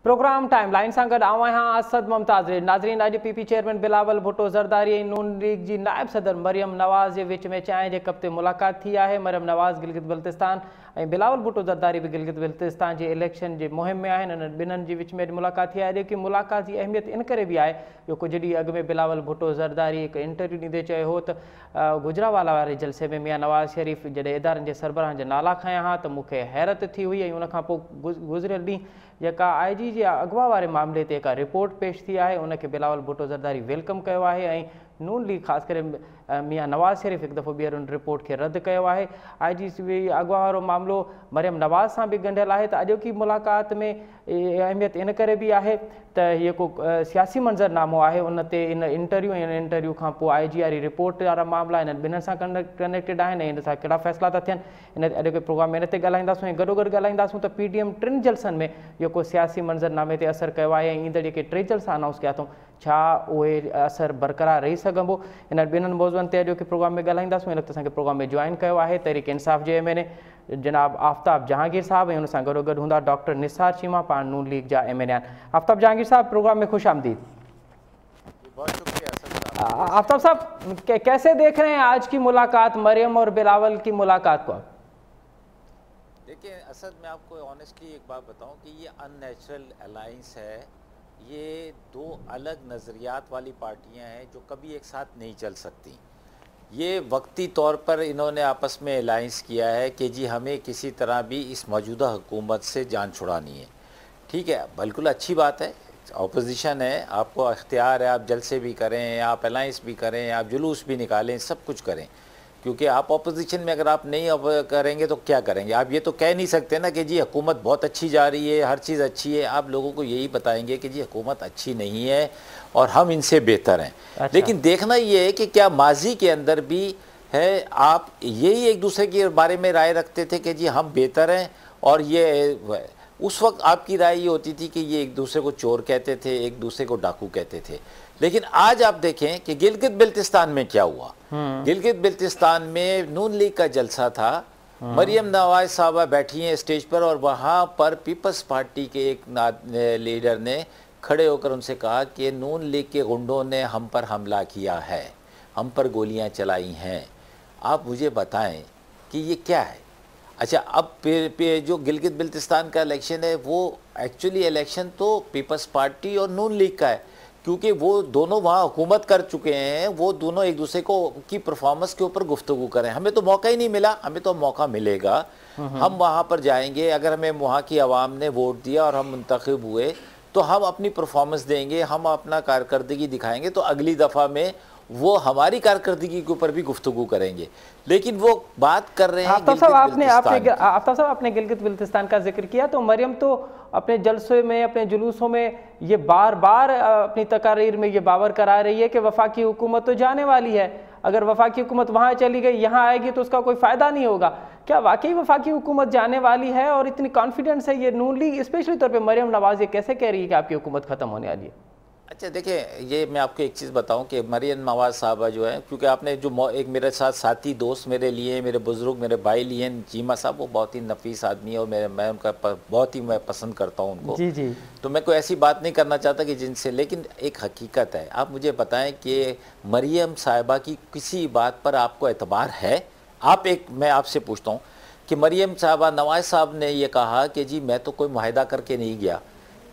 Programme time line से गड असद मुमताज नाजरीन अज पीपी चेयरमैन बिलावल भुट्टो ज़रदारी नून लीग की नायब सदर मरियम नवाज़ के विच में चांहि जे कप ते मुलाकात थी है। मरियम नवाज़ गिलगित बल्तिस्तान और बिलावल भुट्टो ज़रदारी भी गिलगित बल्तिस्तान के इलेक्शन के मुहिम में आहिनि। ॿिन्हिनि जे विच में मुलाकात थी है कि मुलाकात की अहमियत इन करे भी है जो कुछ ॾींहं अॻु में बिलावल भुट्टो ज़रदारी एक इंटरव्यू ॾींदे चयो हो त गुजरावाला वाले जलसे में मियां नवाज़ शरीफ़ जॾहिं इदारनि के सरबराहनि जा नाला खयां हा त मूंखे हैरत थी हुई ऐं उन खां पोइ गुज़िरियल ॾींहुं जेका IG जे अगवा वारे मामले ते का रिपोर्ट पेश थी है उनके बिलावल भुट्टो ज़रदारी वेलकम किया है ऐं नून लीग खास कर मियां नवाज़ शरीफ़ एक दफ़ो ॿीहर उन रिपोर्ट के रद्द किया है। IG अगवा वारो मामलो मरियम नवाज़ सां भी ॻंढियल है तो अॼोकी मुलाकात में अहमियत इन करे भी है तो ये को सियासी मंज़रनामो है उन ते इन इंटरव्यू खां पोइ IG वारी रिपोर्ट वारा मामला इन ॿिन्हिनि सां कनेक्टेड आहिनि इन सां कहिड़ा फ़ैसिला था थियनि इन अॼोके प्रोग्राम में इन ते ॻाल्हाईंदासीं ऐं गॾोगॾु ॻाल्हाईंदासीं त PTM टिनि जलसनि में जेको सियासी मंज़रनामे ते असर किया है ईंदड़ जेके 3 जलसा अनाउंस किया अथऊं छा उहे असर बरक़रार रही सघंबो इन ॿिन्हिनि मौज़ुअनि ते अॼोके प्रोग्राम में ॻाल्हाईंदासीं। इन वक़्तु असांखे प्रोग्राम में जॉइन किया है तहरीक इंसाफ़ जे MNA जनाब आफ्ताब जहांगीर साहब ऐं उन सां गॾोगॾु हूंदा डॉक्टर निसार चीमा पाण नून लीग जा MNA आहिनि। आफ्ताब जहांगीर साहब प्रोग्राम में खुश आमदीद। बहुत शुक्रिया आफ्ताब साहब कैसे देख रहे हैं आज की मुलाकात मरियम और बिलावल की मुलाकात को? देखिए असद, मैं आपको ऑनेस्टली एक बात बताऊं कि ये अननेचुरल अलायंस है। ये दो अलग नज़रियात वाली पार्टियां हैं जो कभी एक साथ नहीं चल सकती। ये वक्ती तौर पर इन्होंने आपस में अलायंस किया है कि जी हमें किसी तरह भी इस मौजूदा हुकूमत से जान छुड़ानी है। ठीक है, बिल्कुल अच्छी बात है, अपोजिशन है, आपको इख्तियार है, आप जलसे भी करें, आप अलायंस भी करें, आप जुलूस भी निकालें, सब कुछ करें, क्योंकि आप अपोजिशन में अगर आप नहीं करेंगे तो क्या करेंगे। आप ये तो कह नहीं सकते ना कि जी हुकूमत बहुत अच्छी जा रही है, हर चीज़ अच्छी है। आप लोगों को यही बताएंगे कि जी हुकूमत अच्छी नहीं है और हम इनसे बेहतर हैं। अच्छा। लेकिन देखना ये है कि क्या माजी के अंदर भी है आप यही एक दूसरे के बारे में राय रखते थे कि जी हम बेहतर हैं, और ये उस वक्त आपकी राय ये होती थी कि ये एक दूसरे को चोर कहते थे, एक दूसरे को डाकू कहते थे। लेकिन आज आप देखें कि गिलगित बिल्तिस्तान में क्या हुआ। गिलगित बिल्तिस्तान में नून लीग का जलसा था, मरियम नवाज साहबा बैठी हैं स्टेज पर और वहाँ पर पीपल्स पार्टी के एक लीडर ने खड़े होकर उनसे कहा कि नून लीग के गुंडों ने हम पर हमला किया है, हम पर गोलियां चलाई हैं। आप मुझे बताएं कि ये क्या है। अच्छा, अब जो गिलगित बिल्तिस्तान का इलेक्शन है वो एक्चुअली इलेक्शन तो पीपल्स पार्टी और नून लीग का है, क्योंकि वो दोनों वहाँ हुकूमत कर चुके हैं। वो दोनों एक दूसरे को की परफॉर्मेंस के ऊपर गुफ्तगू करें। हमें तो मौका ही नहीं मिला, हमें तो मौका मिलेगा। हम वहाँ पर जाएंगे, अगर हमें वहाँ की आवाम ने वोट दिया और हम मुंतखब हुए तो हम अपनी परफॉर्मेंस देंगे, हम अपना कारकर्दगी दिखाएंगे, तो अगली दफ़ा में वो हमारी कारकर्दगी के ऊपर भी गुफ्तगू करेंगे। लेकिन वो बात कर रहे हैं आफ्ताब साहब आपने गिलगित बिल्तिस्तान का जिक्र किया, तो मरियम तो अपने जलसे में, अपने जुलूसों में ये बार बार अपनी तकारीर में ये बावर करा रही है कि वफाकी हुकूमत तो जाने वाली है, अगर वफाकी हुकूमत वहाँ चली गई, यहाँ आएगी तो उसका कोई फ़ायदा नहीं होगा। क्या वाकई वफाकी हुकूमत जाने वाली है और इतनी कॉन्फिडेंस है ये नून लीग, स्पेशली तौर पर मरियम नवाज़ ये कैसे कह रही है कि आपकी हुकूमत ख़त्म होने वाली है? अच्छा देखिए, ये मैं आपको एक चीज़ बताऊं कि मरियम नवाज़ साहबा जो है, क्योंकि आपने जो एक मेरे साथ साथी दोस्त मेरे लिए, मेरे बुज़ुर्ग मेरे भाई लिए चीमा साहब, वो बहुत ही नफीस आदमी है और मैं उनका बहुत ही मैं पसंद करता हूं उनको। जी जी। तो मैं कोई ऐसी बात नहीं करना चाहता कि जिनसे, लेकिन एक हकीकत है। आप मुझे बताएं कि मरियम साहिबा की किसी बात पर आपको एतबार है? मैं आपसे पूछता हूँ कि मरियम साहिबा, नवाज़ साहब ने यह कहा कि जी मैं तो कोई मुआहदा करके नहीं गया,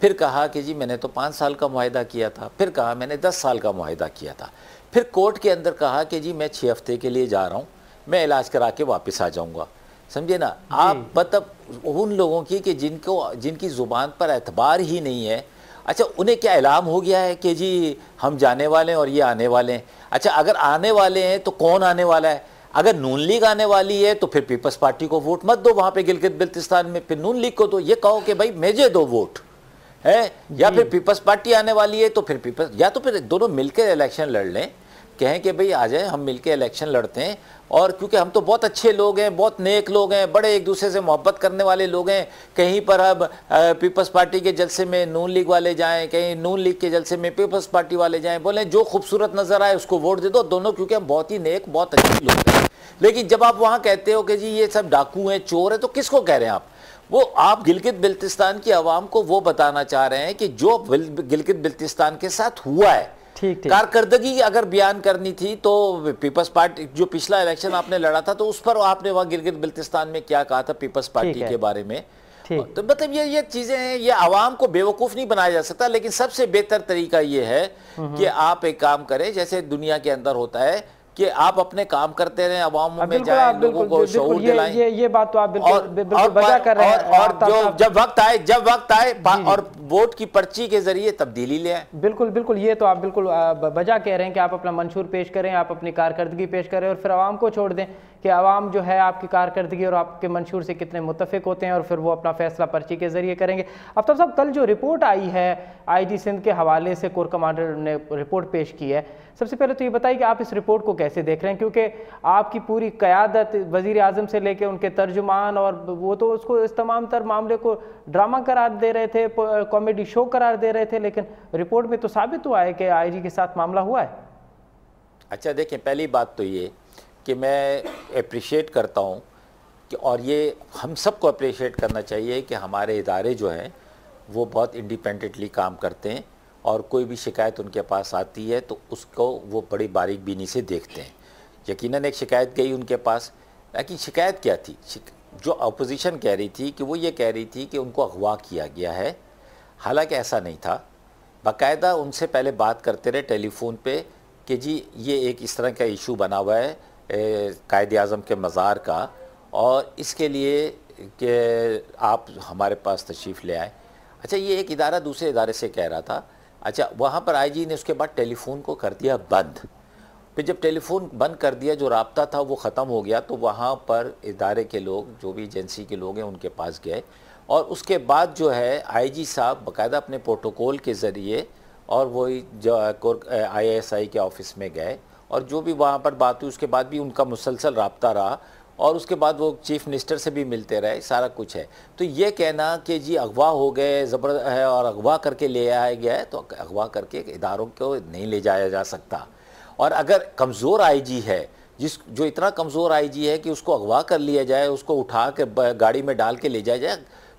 फिर कहा कि जी मैंने तो 5 साल का मुआहदा किया था, फिर कहा मैंने 10 साल का मुआहदा किया था, फिर कोर्ट के अंदर कहा कि जी मैं 6 हफ्ते के लिए जा रहा हूँ, मैं इलाज करा के वापस आ जाऊँगा। समझे ना आप? मतलब उन लोगों की कि जिनकी ज़ुबान पर एतबार ही नहीं है। अच्छा, उन्हें क्या ऐलान हो गया है कि जी हम जाने वाले हैं और ये आने वाले हैं? अच्छा, अगर आने वाले हैं तो कौन आने वाला है? अगर नून लीग आने वाली है तो फिर पीपल्स पार्टी को वोट मत दो वहाँ पे गिलगित बिल्तिस्तान में, फिर नून लीग को दो। ये कहो कि भाई मुझे दो वोट है, या फिर पीपल्स पार्टी आने वाली है तो फिर पीपल्स, या तो फिर दोनों मिलकर इलेक्शन लड़ लें, कहें कि भाई आ जाए हम मिलकर इलेक्शन लड़ते हैं। और क्योंकि हम तो बहुत अच्छे लोग हैं, बहुत नेक लोग हैं, बड़े एक दूसरे से मोहब्बत करने वाले लोग हैं। कहीं पर अब पीपल्स पार्टी के जलसे में नून लीग वाले जाएं, कहीं नून लीग के जलसे में पीपल्स पार्टी वाले जाएं, बोलें जो खूबसूरत नजर आए उसको वोट दे दो दोनों, क्योंकि हम बहुत ही नेक, बहुत अच्छे लोग हैं। लेकिन जब आप वहाँ कहते हो कि जी ये सब डाकू हैं, चोर हैं, तो किसको कह रहे हैं आप? वो आप गिलगित बिल्तिस्तान की आवाम को वो बताना चाह रहे हैं कि जो गिलगित बिल्तिस्तान के साथ हुआ है, ठीक कारकर्दगी अगर बयान करनी थी तो पीपल्स पार्टी जो पिछला इलेक्शन आपने लड़ा था तो उस पर आपने वहां गिलगित बिल्तिस्तान में क्या कहा था पीपल्स पार्टी के बारे में। तो मतलब ये चीजें हैं, ये आवाम को बेवकूफ नहीं बनाया जा सकता, लेकिन सबसे बेहतर तरीका ये है कि आप एक काम करें जैसे दुनिया के अंदर होता है कि आप अपने काम करते रहें, अवाम में जाएं, लोगों को शऊर दिलाएं। ये बात तो आप बिल्कुल बजा कर रहे हैं। और जो जब वक्त आए और वोट की पर्ची के जरिए तब्दीली ले आए। बिल्कुल ये तो आप बिल्कुल बजा कह रहे हैं कि आप अपना मंशूर पेश करें, आप अपनी कारकर्दगी पेश करें और फिर आवाम को छोड़ दें कि आवाम जो है आपकी कारकर्दगी और आपके मंशूर से कितने मुत्तफिक होते हैं और फिर वो अपना फैसला पर्ची के जरिए करेंगे। आफ्ताब साहब, कल जो रिपोर्ट आई है IG सिंध के हवाले से कोर कमांडर ने रिपोर्ट पेश की है, सबसे पहले तो ये बताइए कि आप इस रिपोर्ट को कैसे देख रहे हैं, क्योंकि आपकी पूरी क़यादत वज़ीर आज़म से लेकर उनके तर्जुमान और वो तो उसको इस तमाम तर मामले को ड्रामा करार दे रहे थे, कॉमेडी शो करार दे रहे थे, लेकिन रिपोर्ट में तो साबित हुआ है कि IG के साथ मामला हुआ है। अच्छा देखिए, पहली बात तो ये कि मैं अप्रिशिएट करता हूँ कि, और ये हम सबको अप्रिशिएट करना चाहिए कि हमारे इदारे जो हैं वो बहुत इंडिपेंडेंटली काम करते हैं और कोई भी शिकायत उनके पास आती है तो उसको वो बड़ी बारीक बीनी से देखते हैं। यकीनन एक शिकायत गई उनके पास, लेकिन शिकायत क्या थी? जो अपोजिशन कह रही थी कि वो ये कह रही थी कि उनको अगवा किया गया है, हालांकि ऐसा नहीं था। बाकायदा उनसे पहले बात करते रहे टेलीफोन पे कि जी ये एक इस तरह का इशू बना हुआ है कायद आज़म के मज़ार का और इसके लिए कि आप हमारे पास तशरीफ़ ले आए। अच्छा, ये एक इदारा दूसरे इदारे से कह रहा था। अच्छा, वहाँ पर IG ने उसके बाद टेलीफोन को कर दिया बंद। फिर जब टेलीफोन बंद कर दिया, जो राब्ता था वो ख़त्म हो गया, तो वहाँ पर इदारे के लोग जो भी एजेंसी के लोग हैं उनके पास गए और उसके बाद जो है IG साहब बाकायदा अपने प्रोटोकॉल के ज़रिए और वही जो ISI के ऑफिस में गए और जो भी वहाँ पर बात हुई उसके बाद भी उनका मुसलसल राब्ता रहा और उसके बाद वो चीफ़ मिनिस्टर से भी मिलते रहे, सारा कुछ है। तो ये कहना कि जी अगवा हो गए ज़बर है और अगवा करके ले आया गया है, तो अगवा करके इदारों को नहीं ले जाया जा सकता। और अगर कमज़ोर IG है, जो इतना कमज़ोर IG है कि उसको अगवा कर लिया जाए, उसको उठा के गाड़ी में डाल के ले जाया जाए,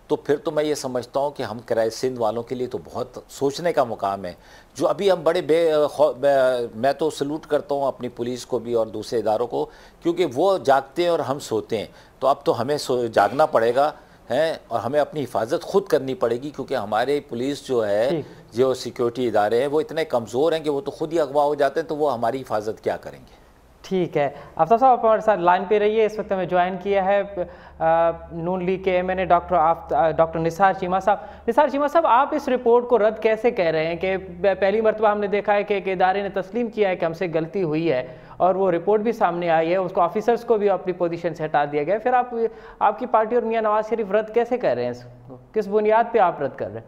तो फिर तो मैं ये समझता हूँ कि हम किराए सिंध वालों के लिए तो बहुत सोचने का मुकाम है। जो अभी हम बड़े मैं तो सलूट करता हूँ अपनी पुलिस को भी और दूसरे इदारों को, क्योंकि वो जागते हैं और हम सोते हैं। तो अब तो हमें जागना पड़ेगा है और हमें अपनी हिफाजत खुद करनी पड़ेगी, क्योंकि हमारे पुलिस जो है, जो सिक्योरिटी इदारे हैं, वो इतने कमज़ोर हैं कि वो तो खुद ही अगवा हो जाते हैं, तो वो हमारी हिफाजत क्या करेंगे। ठीक है, आफ्ताब साहब आप हमारे साथ लाइन पे रहिए। इस वक्त हमें ज्वाइन किया है नून लीग के MNA डॉक्टर निसार चीमा साहब। निसार चीमा साहब, आप इस रिपोर्ट को रद्द कैसे कह रहे हैं कि पहली मरतबा हमने देखा है कि एक इदारे ने तस्लीम किया है कि हमसे गलती हुई है और वो रिपोर्ट भी सामने आई है, उसको ऑफिसर्स को भी अपनी पोजीशन से हटा दिया गया, फिर आपकी पार्टी और मियां नवाज शरीफ रद्द कैसे कर रहे हैं? किस बुनियाद पर आप रद्द कर रहे हैं?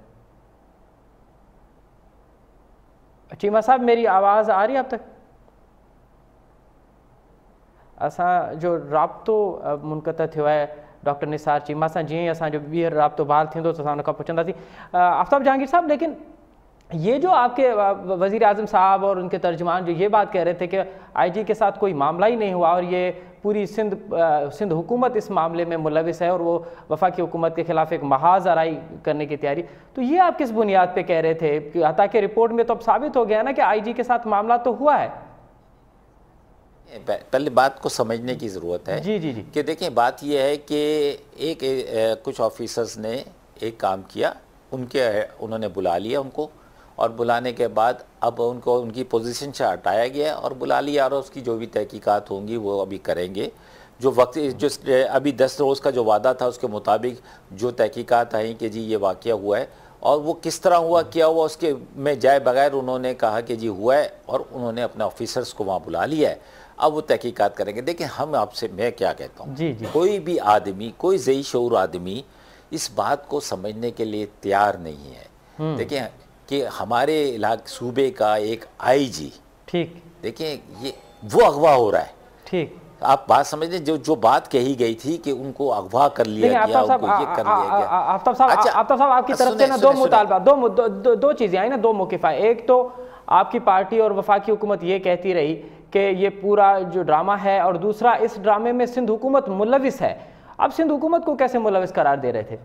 चीमा साहब, मेरी आवाज़ आ रही है आप तक? असां जो राब्तो मुनक़ता थियो है डॉक्टर निसार चीमा सां, जीअं असांजो ॿीहर राब्तो बहाल थींदो त असां उन खां पुछंदासीं। आफ्ताब जहांगीर साहब, लेकिन ये जो आपके वज़ीर आज़म साहब और उनके तर्जुमान जो ये बात कह रहे थे कि IG के साथ कोई मामला ही नहीं हुआ और ये पूरी सिंध हुकूमत इस मामले में मुलविस है और वो वफाकी हुकूमत के ख़िलाफ़ एक महाज आराई करने की तैयारी, तो ये आप किस बुनियाद पे कह रहे थे? ताकि रिपोर्ट में तो अब साबित हो गया ना कि IG के साथ मामला तो हुआ है। पहले बात को समझने की ज़रूरत है जी कि देखें, बात यह है कि कुछ ऑफिसर्स ने एक काम किया, उन्होंने बुला लिया उनको और बुलाने के बाद अब उनको उनकी पोजीशन से हटाया गया और बुला लिया और उसकी जो भी तहकीकात होंगी वो अभी करेंगे। जो वक्त जो अभी 10 रोज़ का जो वादा था उसके मुताबिक जो तहकीकात आई कि जी ये वाक़या हुआ है और वो किस तरह हुआ, क्या हुआ, उसके में जाए बगैर उन्होंने कहा कि जी हुआ है और उन्होंने अपने ऑफिसर्स को वहाँ बुला लिया है। अब वो तहकीकात करेंगे। देखिए, मैं क्या कहता हूँ, कोई भी आदमी, कोई ज़ई शऊर आदमी इस बात को समझने के लिए तैयार नहीं है। देखिए कि हमारे इलाके सूबे का एक IG, ठीक, देखिए ये वो अगवा हो रहा है। ठीक, आप बात समझ लें, जो बात कही गई थी कि उनको अगवा कर लिया गया, उनको ये कर लिया गया। आफ्ताब साहब आपकी तरफ से ना दो मुतालबा, दो चीज़ें आई ना, दो मौक़िफ़ आए। एक तो आपकी पार्टी और वफाकी हुकूमत ये कहती रही कि ये पूरा जो ड्रामा है और दूसरा इस ड्रामे में सिंध हुकूमत मुलविस है। अब सिंध हुकूमत को कैसे मुलविस करार दे रहे थे?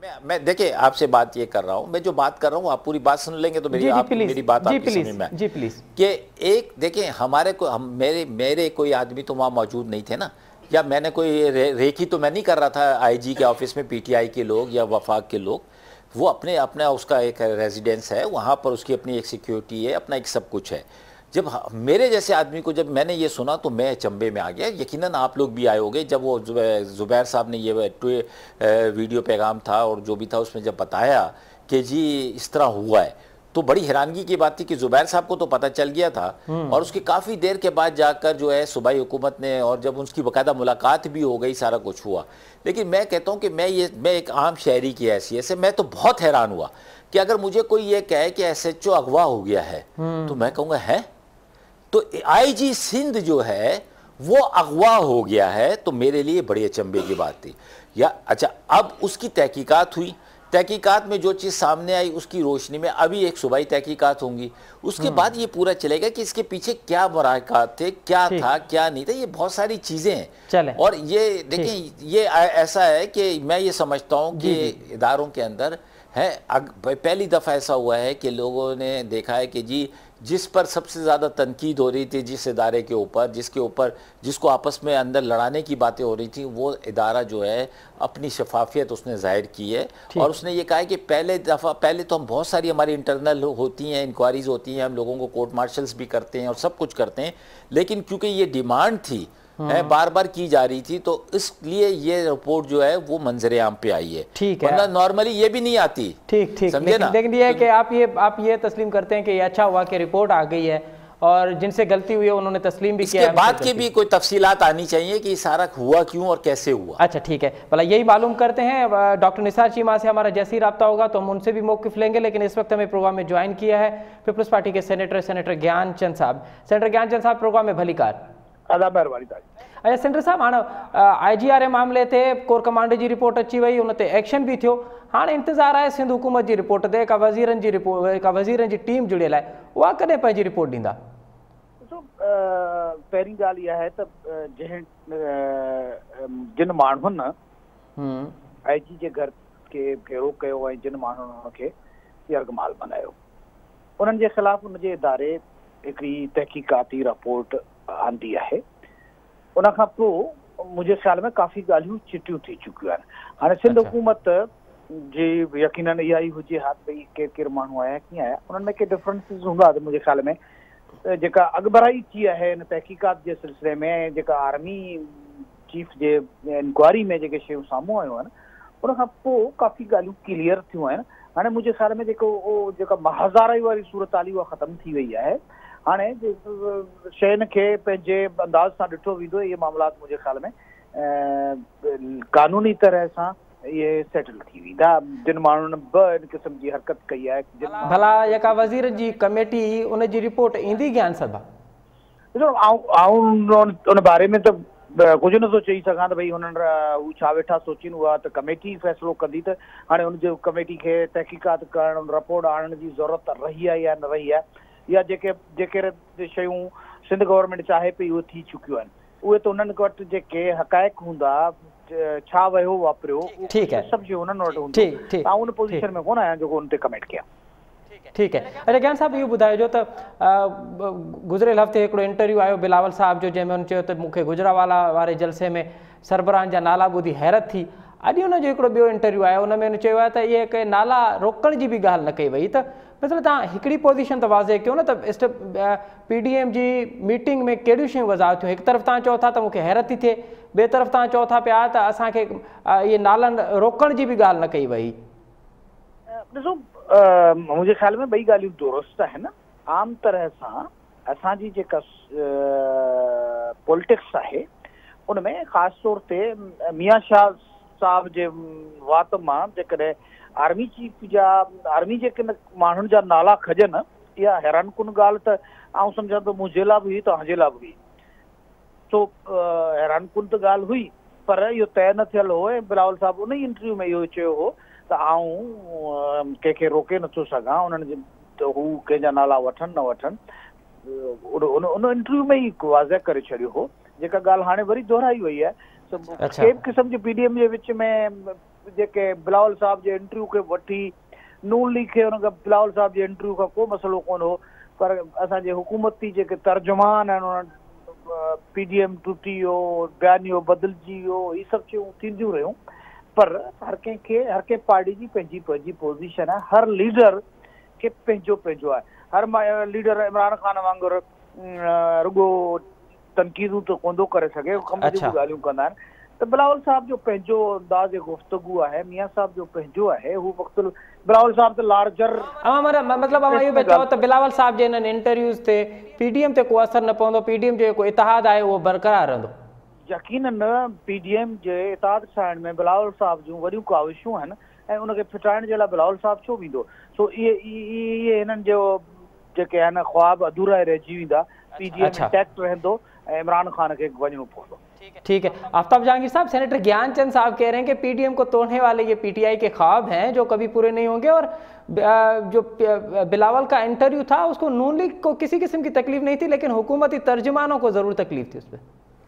मैं देखिए आपसे बात ये कर रहा हूँ, मैं जो बात कर रहा हूँ आप पूरी बात सुन लेंगे तो मेरी बात आपकी समझ में जी प्लीज कि एक देखिए हमारे को हम मेरे कोई आदमी तो वहाँ मौजूद नहीं थे ना, या मैंने कोई रेकी तो मैं नहीं कर रहा था आईजी के ऑफिस में, पीटीआई के लोग या वफाक के लोग, वो अपना उसका एक रेजिडेंस है वहाँ पर, उसकी अपनी एक सिक्योरिटी है, अपना एक सब कुछ है। जब मेरे जैसे आदमी को जब मैंने ये सुना तो मैं चंबे में आ गया, यकीनन आप लोग भी आए होंगे। जब वो जुबैर साहब ने ये वीडियो पैगाम था और जो भी था उसमें जब बताया कि जी इस तरह हुआ है, तो बड़ी हैरानगी की बात थी कि जुबैर साहब को तो पता चल गया था, और उसकी काफ़ी देर के बाद जाकर जो है सूबाई हुकूमत ने, और जब उसकी बाकायदा मुलाकात भी हो गई, सारा कुछ हुआ। लेकिन मैं कहता हूँ कि मैं एक आम शहरी की हैसियत से मैं तो बहुत हैरान हुआ कि अगर मुझे कोई ये कहे कि SHO अगवा हो गया है तो मैं कहूँगा है, तो IG सिंध जो है वो अगवा हो गया है, तो मेरे लिए बड़ी अचंभे की बात थी। या अच्छा, अब उसकी तहकीकात हुई, तहकीकात में जो चीज़ सामने आई उसकी रोशनी में अभी एक सूबाई तहकीकात होंगी, उसके बाद ये पूरा चलेगा कि इसके पीछे क्या मुराकात थे, क्या था क्या नहीं था, ये बहुत सारी चीज़ें हैं। और ये देखें, ये ऐसा है कि मैं ये समझता हूँ कि इदारों के अंदर है, पहली दफ़ा ऐसा हुआ है कि लोगों ने देखा है कि जी जिस पर सबसे ज़्यादा तनकीद हो रही थी, जिस इदारे के ऊपर जिसको आपस में अंदर लड़ाने की बातें हो रही थी, वो इदारा जो है अपनी शफाफियत उसने ज़ाहिर की है। और उसने ये कहा है कि पहले तो हम बहुत सारी हमारी इंटरनल होती हैं, इंक्वायरीज़ होती हैं, हम लोगों को कोर्ट मार्शल्स भी करते हैं और सब कुछ करते हैं, लेकिन क्योंकि ये डिमांड थी है, बार बार की जा रही थी, तो इसलिए ये रिपोर्ट जो है वो मंजरे आम पे आई है। ठीक है, वरना नॉर्मली ये भी नहीं आती। ठीक समझे ना। लेकिन ये है कि आप ये तस्लीम करते हैं कि ये अच्छा हुआ कि रिपोर्ट आ गई है, और जिनसे गलती हुई है उन्होंने तस्लीम भी किया है। इसके बाद की भी कोई तफसीलात आनी चाहिए कि सारा हुआ क्यों और कैसे हुआ। अच्छा ठीक है, भला यही मालूम करते हैं। डॉक्टर निसार चीमा से हमारा जैसी रब्ता होगा तो हम उनसे भी मौक़िफ़ लेंगे, लेकिन इस वक्त हमें प्रोग्राम में ज्वाइन किया है पीपल्स पार्टी के सेनेटर ज्ञानचंद साहब। सेनेटर ज्ञानचंद साहब, प्रोग्राम में भली कार। अच्छा सेनेटर साहब, हाँ IGR मामले थे, कोर कमांडर जी रिपोर्ट अची वही, उन ते एक्शन भी थियो, हाँ इंतज़ार है सिंध हुकूमत जी रिपोर्ट ते, का वज़ीरनि जी टीम जुड़ियल है, उहा कॾहिं पंहिंजी रिपोर्ट ॾींदा? पहिरीं ॻाल्हि इहा आहे त जिन माण्हुनि IG जे घर खे घेरो कयो ऐं जिन माण्हुनि हुनखे यरगमाल बनायो, उन्हनि जे ख़िलाफ़ उनजे इदारे हिकिड़ी तहक़ीक़ाती रिपोर्ट आंदी आहे। उन खां पोइ मुंहिंजे ख़्याल में काफ़ी ॻाल्हियूं चिटियूं थी चुकियूं आहिनि। हाणे सिंध हुकूमत जी यकीनन इहा ई हुजे हा भई केरु माण्हू आया कीअं आया, उन्हनि में के डिफरेंसिस हूंदा त मुंहिंजे ख़्याल में जेका अॻुभराई थी आहे हिन तहक़ीक़ात जे सिलसिले में, जेका आर्मी चीफ जे इंक्वायरी में जेके शयूं साम्हूं आयूं आहिनि, उन खां पोइ काफ़ी ॻाल्हियूं क्लियर थियूं आहिनि। हाणे मुंहिंजे ख़्याल में जेका महाज़ाराई वारी सूरत हाल उहा ख़तमु थी वई आहे। हाणे शयुनि खे पंहिंजे अंदाज़ सां ॾिठो वेंदो, इहे मामलात मुंहिंजे ख़्याल में कानूनी तरह सां ये सेटल थी वेंदा। जिन माण्हुनि इन क़िस्म जी हरकत कई आहे, भला जेका वज़ीर जी कमेटी उन जी रिपोर्ट ईंदी ज्ञान सभा? उन बारे में त कुझु नथो चई सघां त भई हुननि हू छा वेठा सोचीनि, उहा त कमेटी फ़ैसिलो कंदी। त हाणे हुनजो कमेटी खे तहक़ीक़ात करणु, रिपोर्ट आणण जी ज़रूरत रही आहे या न रही आहे, या जेके शयूं सिंध गवर्नमेंट चाहे पई उहे थी चुकियूं आहिनि, उहे त उन्हनि वटि जेके हक़ाइक़ हूंदा, छा वियो वापरियो, सभु शयूं उन्हनि वटि हूंदी। ऐं उन पोज़ीशन में कोन आहियां जेको उन ते कमेंट कयां। ठीक है। अच्छा ज्ञान साहब, इहो ॿुधाइजो त गुज़िरियल हफ़्ते हिकिड़ो इंटरव्यू आयो बिलावल साहब जो, जंहिंमें हुन चयो त मूंखे गुजरावाला वारे जलसे में सरबराहनि जा नाला ॿुधी हैरत थी। अॼु हुनजो हिकिड़ो ॿियो इंटरव्यू आयो, हुन में हुन चयो आहे त इहे के नाला रोकण जी बि ॻाल्हि न कई वई। त मतिलबु तव्हां हिकिड़ी पोज़ीशन त वाज़े कयो न त PDM जी मीटिंग में कहिड़ियूं शयूं वज़ाह थियूं? हिकु तरफ़ तव्हां चओ था त मूंखे हैरत थी थिए, ॿिए तरफ़ तव्हां चओ था पिया त असांखे इहे नालनि रोकण जी बि ॻाल्हि न कई वई। ॾिसो, मुंहिंजे ख़्याल में ॿई ॻाल्हियूं दुरुस्त आहिनि। आम तरह सां असांजी जेका पॉलिटिक्स आहे उनमें ख़ासि तौर ते मियां शाह साहब जे वात मां जेकॾहिं आर्मी चीफ जा, आर्मी जे किन माण्हुनि जा नाला खजनि, इहा हैरान कुन ॻाल्हि त आउं सम्झां थो मुंहिंजे लाइ बि हुई, तव्हांजे लाइ बि हुई। सो हैरान कुन त ॻाल्हि हुई, पर इहो तय न थियल हो। ऐं बिलावल साहब उन ई इंटरव्यू में इहो चयो हो त आउं कंहिंखे रोके नथो सघां, उन्हनि त हू कंहिंजा नाला वठनि न वठनि। उन इंटरव्यू में ई वाज़ह करे छॾियो हो, जेका ॻाल्हि हाणे वरी दोहराई वई आहे। कंहिं क़िस्म जे PDM जे विच में जेके बिलावल साहब जे इंटरव्यू खे वठी नून लीग खे हुन बिलावल साहब जे इंटरव्यू खां को मसइलो कोन हो, पर असांजे हुकूमती जेके तर्जुमान आहिनि उन्हनि PDM टुटी वियो, बयानियो बदिलजी वियो, ही सभु शयूं थींदियूं रहियूं, पर हर कंहिं पार्टी जी पंहिंजी पंहिंजी पोज़ीशन आहे, हर लीडर खे पंहिंजो पंहिंजो आहे। हर लीडर इमरान खान वांगुरु रुगो तनक़ीदूं त कोन थो करे सघे, कम जूं ॻाल्हियूं कंदा आहिनि। त बिलावल साहब जो पंहिंजो अंदाज़ गुफ़्तगू आहे, मियां साहब जो पंहिंजो आहे, हू वक़्तु बिलावल साहब त लार्जर मतलब इहो पिया चओ त बिलावल साहब जे हिननि इंटरव्यूज़ ते PDM ते को असर न पवंदो, PDM जो जेको इतिहाद आहे उहो बरक़रार रहंदो? यकीनन PDM जे इतिहाद ठाहिण में बिलावल साहब जूं वॾियूं काविशूं आहिनि ऐं उनखे फिटाइण जे लाइ बिलावल साहब छो वेंदो? सो इहे हिननि जो जेके आहिनि ख्वाब अधूरा रहिजी वेंदा। PDM इंटैक्ट रहंदो ऐं इमरान खान खे वञणो पवंदो। ठीक है। आफ्ताब जहांगीर साहब, सेनेटर ज्ञानचंद साहब कह रहे हैं कि PDM को तोड़ने वाले ये PTI के ख्वाब हैं जो कभी पूरे नहीं होंगे, और जो बिलावल का इंटरव्यू था उसको नून लीग को किसी किस्म की तकलीफ नहीं थी, लेकिन हुकूमती तर्जुमानों को जरूर तकलीफ थी उस पर।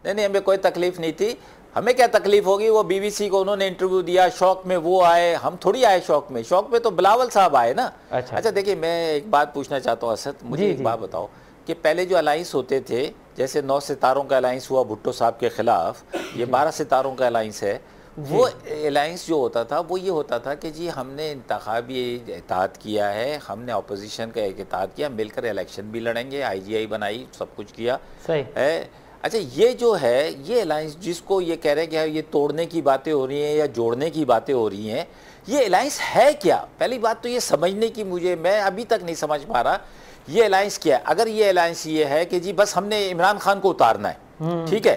नहीं, हमें कोई तकलीफ नहीं थी। हमें क्या तकलीफ होगी? वो BBC को उन्होंने इंटरव्यू दिया, शौक में वो आए, हम थोड़ी आए शौक में। शौक में तो बिलावल साहब आए ना। अच्छा देखिए, मैं एक बात पूछना चाहता हूँ असद, मुझे एक बात बताओ कि पहले जो अलाइंस होते थे, जैसे 9 सितारों का अलाइंस हुआ भुट्टो साहब के खिलाफ, ये 12 सितारों का अलाइंस है। वो अलाइंस जो होता था वो ये होता था कि जी हमने इंतखाबी इत्तेहाद किया है, हमने अपोजिशन का एक इत्तेहाद किया, मिलकर इलेक्शन भी लड़ेंगे, IGI बनाई, सब कुछ किया है। अच्छा, ये जो है ये अलाइंस जिसको ये कह रहे हैं कि ये तोड़ने की बातें हो रही हैं या जोड़ने की बातें हो रही हैं, ये अलाइंस है क्या? पहली बात तो ये समझने की मैं अभी तक नहीं समझ पा रहा ये अलायंस क्या है। अगर ये अलायंस ये है कि जी बस हमने इमरान खान को उतारना है, ठीक है,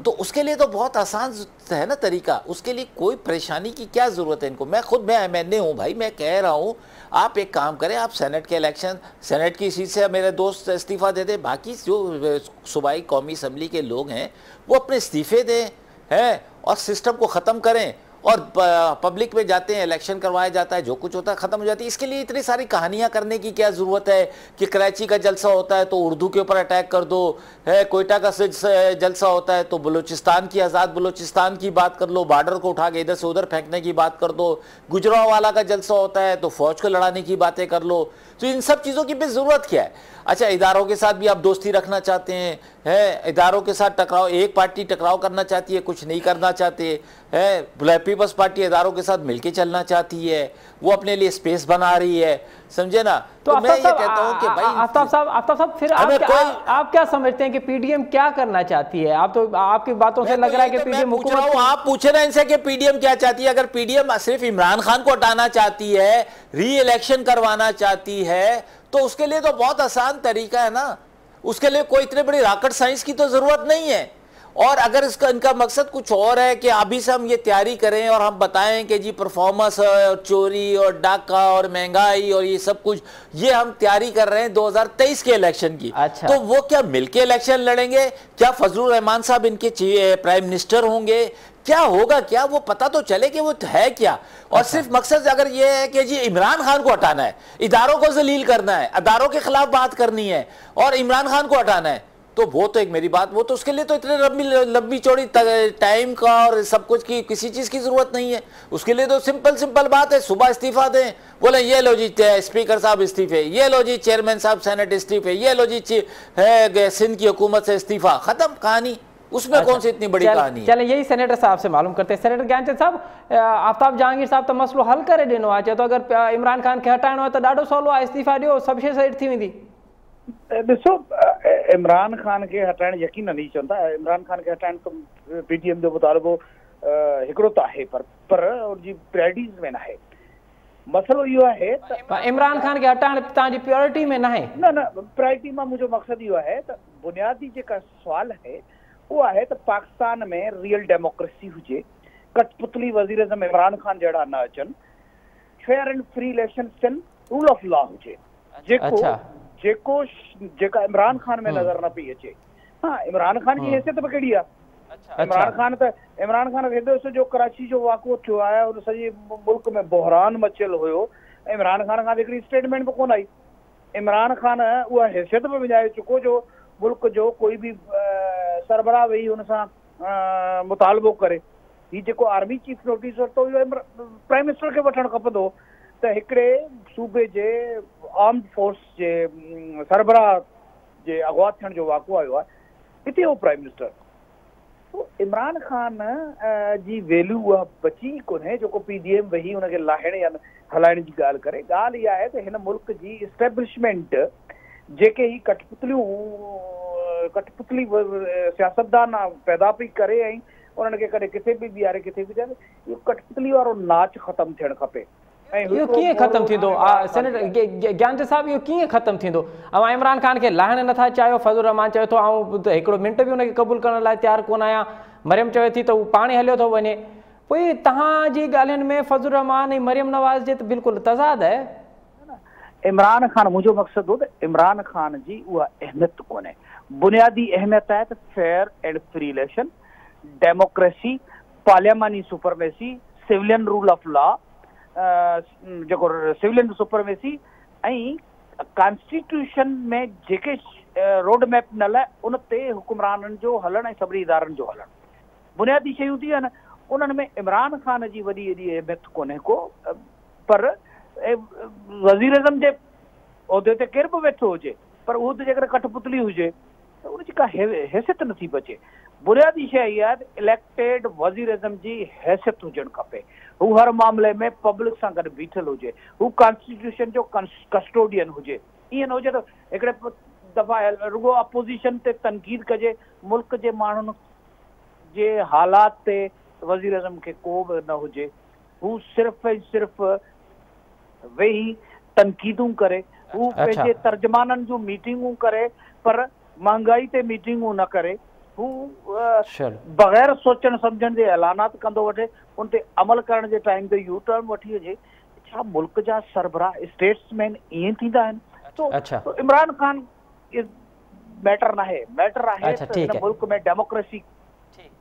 तो उसके लिए तो बहुत आसान है ना तरीका, उसके लिए कोई परेशानी की क्या जरूरत है इनको। मैं खुद मैंने हूँ भाई, मैं कह रहा हूँ आप एक काम करें, आप सेनेट के इलेक्शन, सेनेट की सीट से मेरे दोस्त इस्तीफा दे दें, बाकी जो सूबाई कौमी असम्बली के लोग हैं वो अपने इस्तीफे दें हैं और सिस्टम को ख़त्म करें, और पब्लिक में जाते हैं, इलेक्शन करवाया जाता है, जो कुछ होता है ख़त्म हो जाती है। इसके लिए इतनी सारी कहानियां करने की क्या ज़रूरत है कि कराची का जलसा होता है तो उर्दू के ऊपर अटैक कर दो, है कोयटा का जलसा होता है तो बलूचिस्तान की, आज़ाद बलूचिस्तान की बात कर लो, बॉर्डर को उठा के इधर से उधर फेंकने की बात कर दो, गुजरांवाला का जलसा होता है तो फ़ौज को लड़ाने की बातें कर लो। तो इन सब चीज़ों की भी ज़रूरत क्या है? अच्छा, इदारों के साथ भी आप दोस्ती रखना चाहते हैं, है इदारों के साथ टकराव, एक पार्टी टकराव करना चाहती है, कुछ नहीं करना चाहते है, पीपल्स पार्टी इदारों के साथ मिलके चलना चाहती है, वो अपने लिए स्पेस बना रही है, समझे ना। तो मैं ये कहता हूँ कि भाई आफ्ताब साहब फिर आप क्या समझते हैं कि PDM क्या करना चाहती है? आप तो आपकी बातों से लग रहा है कि PDM हुकूमत, आप पूछे ना इनसे कि PDM क्या चाहती है। अगर PDM सिर्फ इमरान खान को हटाना चाहती है, री इलेक्शन करवाना चाहती है, तो उसके लिए तो बहुत आसान तरीका है ना, उसके लिए कोई इतने बड़ी रॉकेट साइंस की तो जरूरत नहीं है। और अगर इसका इनका मकसद कुछ और है कि अभी से हम ये तैयारी करें और हम बताएं कि जी परफॉर्मेंस और चोरी और डाका और महंगाई और ये सब कुछ ये हम तैयारी कर रहे हैं 2023 के इलेक्शन की, अच्छा। तो वो क्या मिलके इलेक्शन लड़ेंगे? क्या फजलुर रहमान साहब इनके प्राइम मिनिस्टर होंगे? क्या होगा? क्या वो पता तो चले कि वो है क्या। और सिर्फ मकसद अगर ये है कि जी इमरान खान को हटाना है, इदारों को जलील करना है, इदारों के खिलाफ बात करनी है और इमरान खान को हटाना है, तो वो तो एक मेरी बात, वो तो उसके लिए तो इतने लंबी चौड़ी टाइम का और सब कुछ की किसी चीज़ की ज़रूरत नहीं है। उसके लिए तो सिंपल बात है, सुबह इस्तीफा दें, बोले ये लो जी स्पीकर साहब इस्तीफे, ये लो जी चेयरमैन साहब सेनेट इस्तीफे, ये लो जी सिंध की हुकूमत से इस्तीफा, ख़त्म कहानी। उसमें कौन सी इतनी बड़ी कहानी है? चलें यही सेनेटर साहब से मालूम करते हैं। सेनेटर ज्ञानचंद साहब, आफ्ताब जहांगीर साहब तो मसलो हल करे ॾिनो आहे, तो अगर इमरान खान खे हटाइणो आहे त ॾाढो सवलो आहे, इस्तीफ़ा ॾियो, सभु शइ सेट थी वेंदी। ॾिसो, इमरान खान खे हटाइण यकीन नहीं चवंदा, इमरान खान खे हटाइण तो PDM जो मुतालबो हिकिड़ो त आहे, पर उनजी प्रायोरिटीज़ में न आहे। मसलो इहो आहे त इमरान खान खे हटाइण तव्हांजी प्रायोरिटी में न आहे। न प्रायोरिटी मां मुंहिंजो मक़सदु इहो आहे त बुनियादी जेका सुवाल आहे वो आहे त पाकिस्तान में रियल डेमोक्रेसी हुजे, कठपुतली वज़ीर आज़म इमरान खान जहिड़ा न अचनि, फेयर एंड फ्री इलेक्शन थियनि, रूल ऑफ लॉ हुजे, जेका इमरान खान में नज़र न पई अचे। हाँ, इमरान खान जी हैसियत बि कहिड़ी आहे? इमरान खान हेॾो जो कराची जो वाक़ो थियो आहे, उन सॼे मुल्क में बहरान मचियल हुयो, इमरान खान खां हिकिड़ी स्टेटमेंट बि कोन आई। इमरान खान उहा हैसियत बि विञाए चुको जो मुल्क जो कोई बि सरबराह वेही हुन सां मुतालबो करे ही जेको आर्मी चीफ नोटिस वरितो इहो प्राइम मिनिस्टर खे वठणु खपंदो त हिकिड़े सूबे जे आर्म्ड फोर्स जे सरबराह जे अगवा थियण जो वाक़ो आयो आहे, हिते हो प्राइम मिनिस्टर। इमरान खान जी वैल्यू उहा बची कोन्हे जेको PDM वेही हुनखे लाहिण या हलाइण जी ॻाल्हि करे। ॻाल्हि इहा आहे त हिन मुल्क जी इस्टेब्लिशमेंट जेके ही कठपुतली सियासतदान पैदा पई करे ऐं उन्हनि खे कॾहिं किथे बि बीहारे किथे बि ॾियनि, इहो कठपुतली वारो नाच ख़तमु थियणु खपे। इहो कीअं ख़तमु थींदो? सेनेटर ज्ञानचंद साहब, इहो कीअं ख़तमु थींदो? अवां इमरान ख़ान खे लाहिण नथा चाहियो, फज़लुर रहमान चवे थो आऊं हिकिड़ो मिंट बि हुनखे क़बूल करण लाइ तयारु कोन आहियां, मरियम चवे थी त उहो पाण ई हलियो थो वञे। पोइ तव्हांजी ॻाल्हियुनि में फज़लुर रहमान ऐं मरियम नवाज़ जे त बिल्कुलु तज़ाद आहे। इमरान खान, मुंहिंजो मक़सदु हो त इमरान खान जी उहा अहमियत कोन्हे। बुनियादी अहमियत आहे त fair and free election, democracy, parliamentary supremacy, civilian rule of law, जेको सिविलियन सुपरमेसी ऐं कॉन्स्टिट्यूशन में जेके रोड मैप न लाइ उन ते हुकुमराननि जो हलणु ऐं सभिनी इदारनि जो हलणु, बुनियादी शयूं थी आहिनि। उन्हनि में इमरान खान जी वॾी एॾी अहमियत कोन्हे को, पर वज़ीर आज़म जे उहिदे ते केर बि वेठो हुजे, पर उहो त जेकर कठपुतली हुजे त उनजी का हैसियत नथी बचे। बुनियादी शइ इहा आहे त इलेक्टेड वज़ीर आज़म जी हैसियत हुजणु खपे, हू हर मामले में पब्लिक सां गॾु बीठल हुजे, हू कॉन्स्टिट्यूशन जो कस्टोडियन हुजे। ईअं न हुजे त हिकिड़े दफ़ा रुगो अपोज़िशन ते तनक़ीद कजे, मुल्क जे माण्हुनि जे हालात ते वज़ीर आज़म खे को बि न हुजे, हू सिर्फ़ु ऐं सिर्फ़ु वेही तनक़ीदूं करे, हू पंहिंजे तर्जमाननि जूं मीटिंगूं करे, पर महांगाई ते मीटिंगूं न करे, हू बग़ैर सोचण सम्झण जे ऐलानात कंदो वठे, उन ते अमल करण जे टाइम ते यू टर्न वठी वञे। छा मुल्क जा सरबराह स्टेट्समैन ईअं थींदा आहिनि? तो इमरान खान मैटर न आहे, मैटर आहे त हिन मुल्क में डेमोक्रेसी।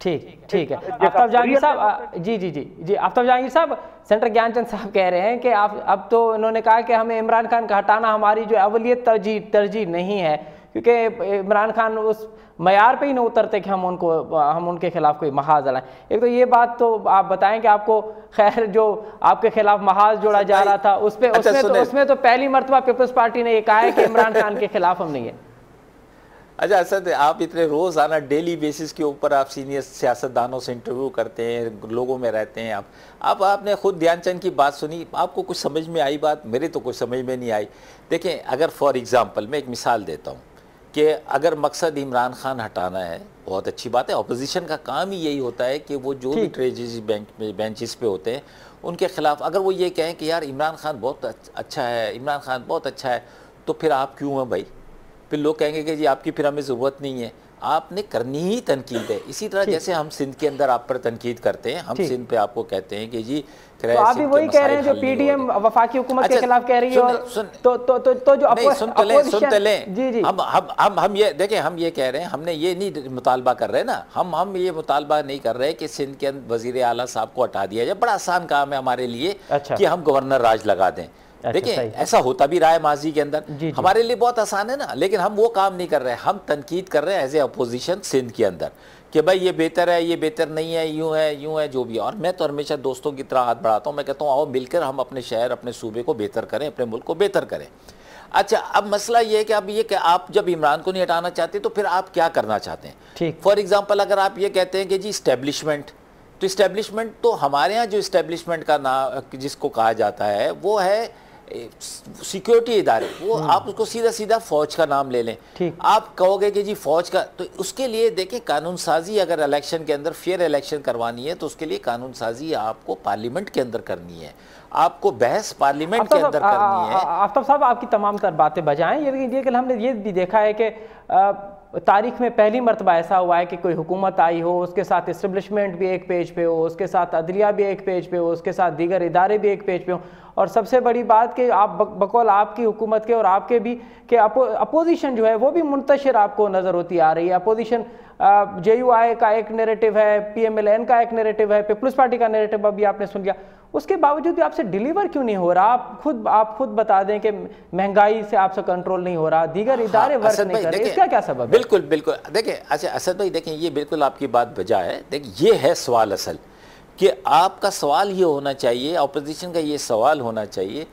ठीक है आफ्ताब जहांगीर साहब, जी आफ्ताब जहांगीर साहब, सेनेटर ज्ञानचंद साहब कह रहे हैं कि अब तो इन्होंने कहा कि हमें इमरान खान का हटाना हमारी जो अवलियत तरजीह नहीं है, क्योंकि इमरान खान उस मयार पे ही न उतरते कि हम उनके खिलाफ कोई महाज लाएं। एक तो ये बात तो आप बताएं कि आपको खैर जो आपके खिलाफ महाज जोड़ा जा रहा था उसमें तो पहली मर्तबा पीपल्स पार्टी ने ये कहा है कि इमरान खान के खिलाफ हम नहीं है। अच्छा असद, आप इतने रोज़ाना डेली बेसिस के ऊपर आप सीनियर सियासतदानों से इंटरव्यू करते हैं, लोगों में रहते हैं आप आपने खुद ध्यानचंद की बात सुनी, आपको कुछ समझ में आई बात? मेरे तो कुछ समझ में नहीं आई। देखें, अगर फॉर एग्ज़ाम्पल मैं एक मिसाल देता हूँ कि अगर मकसद इमरान खान हटाना है, बहुत अच्छी बात है, अपोजिशन का काम ही यही होता है कि वो जो भी ट्रेजरी बेंचेस पे होते हैं उनके खिलाफ अगर वो ये कहें कि यार इमरान खान बहुत अच्छा है, इमरान खान बहुत अच्छा है, तो फिर आप क्यों हैं भाई? फिर लोग कहेंगे कि जी आपकी फिर हमें ज़रूरत नहीं है। आपने करनी ही तनकीद है। इसी तरह जैसे हम सिंध के अंदर आप पर तनकीद करते हैं, हम सिंध पे आपको कहते हैं कि जी तो आप भी वही कह रहे हैं जो पीडीएम वफाकी हुकूमत के खिलाफ कह रही है। और तो जो सुनते लें जी हम ये देखें, हम ये कह रहे हैं, हमने ये नहीं मुतालबा कर रहे ना, हम ये मुतालबा नहीं कर रहे कि सिंध के वज़ीर आला साहब को हटा दिया जाए। बड़ा आसान काम है हमारे लिए कि हम गवर्नर राज लगा दें। देखिए ऐसा होता भी रहा है माजी के अंदर, हमारे लिए बहुत आसान है ना, लेकिन हम वो काम नहीं कर रहे हैं। हम तनकीद कर रहे हैं एज ए अपोजिशन सिंध के अंदर कि भाई ये बेहतर है, ये बेहतर नहीं है, यूँ है जो भी। और मैं तो हमेशा दोस्तों की तरह हाथ बढ़ाता हूँ, मैं कहता हूँ आओ मिलकर हम अपने शहर, अपने सूबे को बेहतर करें, अपने मुल्क को बेहतर करें। अच्छा, अब मसला ये है कि अब ये कि आप जब इमरान को नहीं हटाना चाहते तो फिर आप क्या करना चाहते हैं? फॉर एग्जाम्पल अगर आप ये कहते हैं कि जी इस्टेब्लिशमेंट, तो इस्टेब्लिशमेंट तो हमारे यहाँ जो इस्टेब्लिशमेंट का नाम जिसको कहा जाता है वो है सिक्योरिटी इदारे, वो आप उसको सीधा सीधा फौज का नाम ले लें। आप कहोगे कि जी फौज का, तो उसके लिए देखिए कानून साजी अगर इलेक्शन के अंदर फेयर इलेक्शन करवानी है तो उसके लिए कानून साजी आपको पार्लियामेंट के अंदर करनी है, आपको बहस पार्लियामेंट के अंदर करनी है। आफ्ताब साहब आपकी तमाम तर बातें बजाएं, ये हमने ये भी देखा है कि तारीख में पहली मरतबा ऐसा हुआ है कि कोई हुकूमत आई हो, उसके साथ इस्टेब्लिशमेंट भी एक पेज पे हो, उसके साथ अदलिया भी एक पेज पे हो, उसके साथ दीगर इदारे भी एक पेज पे हो, और सबसे बड़ी बात कि आप बकौल आपकी हुकूमत के और आपके भी कि अपोजिशन जो है वो भी मुंतशिर आपको नज़र होती आ रही है। अपोजिशन JUI का एक नैरेटिव है, PMLN का एक नैरेटिव है, पीपल्स पार्टी का नैरेटिव अभी आपने सुन लिया, उसके बावजूद भी आपसे डिलीवर क्यों नहीं हो रहा? आप खुद बता दें कि महंगाई से आपसे कंट्रोल नहीं हो रहा, दीगर इदारे वर्क नहीं कर रहे, इसका क्या सबब है? बिल्कुल देखिए, अच्छा असद भाई देखें, ये बिल्कुल आपकी बात बजा है। देखिए ये है सवाल असल कि आपका सवाल ये होना चाहिए, ऑपोजिशन का ये सवाल होना चाहिए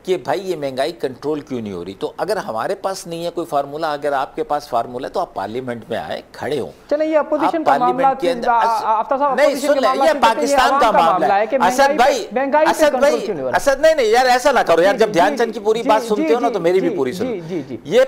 कि भाई ये महंगाई कंट्रोल क्यों नहीं हो रही। तो अगर हमारे पास नहीं है कोई फार्मूला, अगर आपके पास फार्मूला है तो आप पार्लियामेंट में आए, खड़े हो। चले ये अपोजिशन का मामला के अंदर नहीं, सुन ले, ये पाकिस्तान का मामला है। असद भाई, असद नहीं यार, ऐसा ना करो यार, जब ध्यानचंद की पूरी बात सुनते हो ना तो मेरी भी पूरी सुनो। ये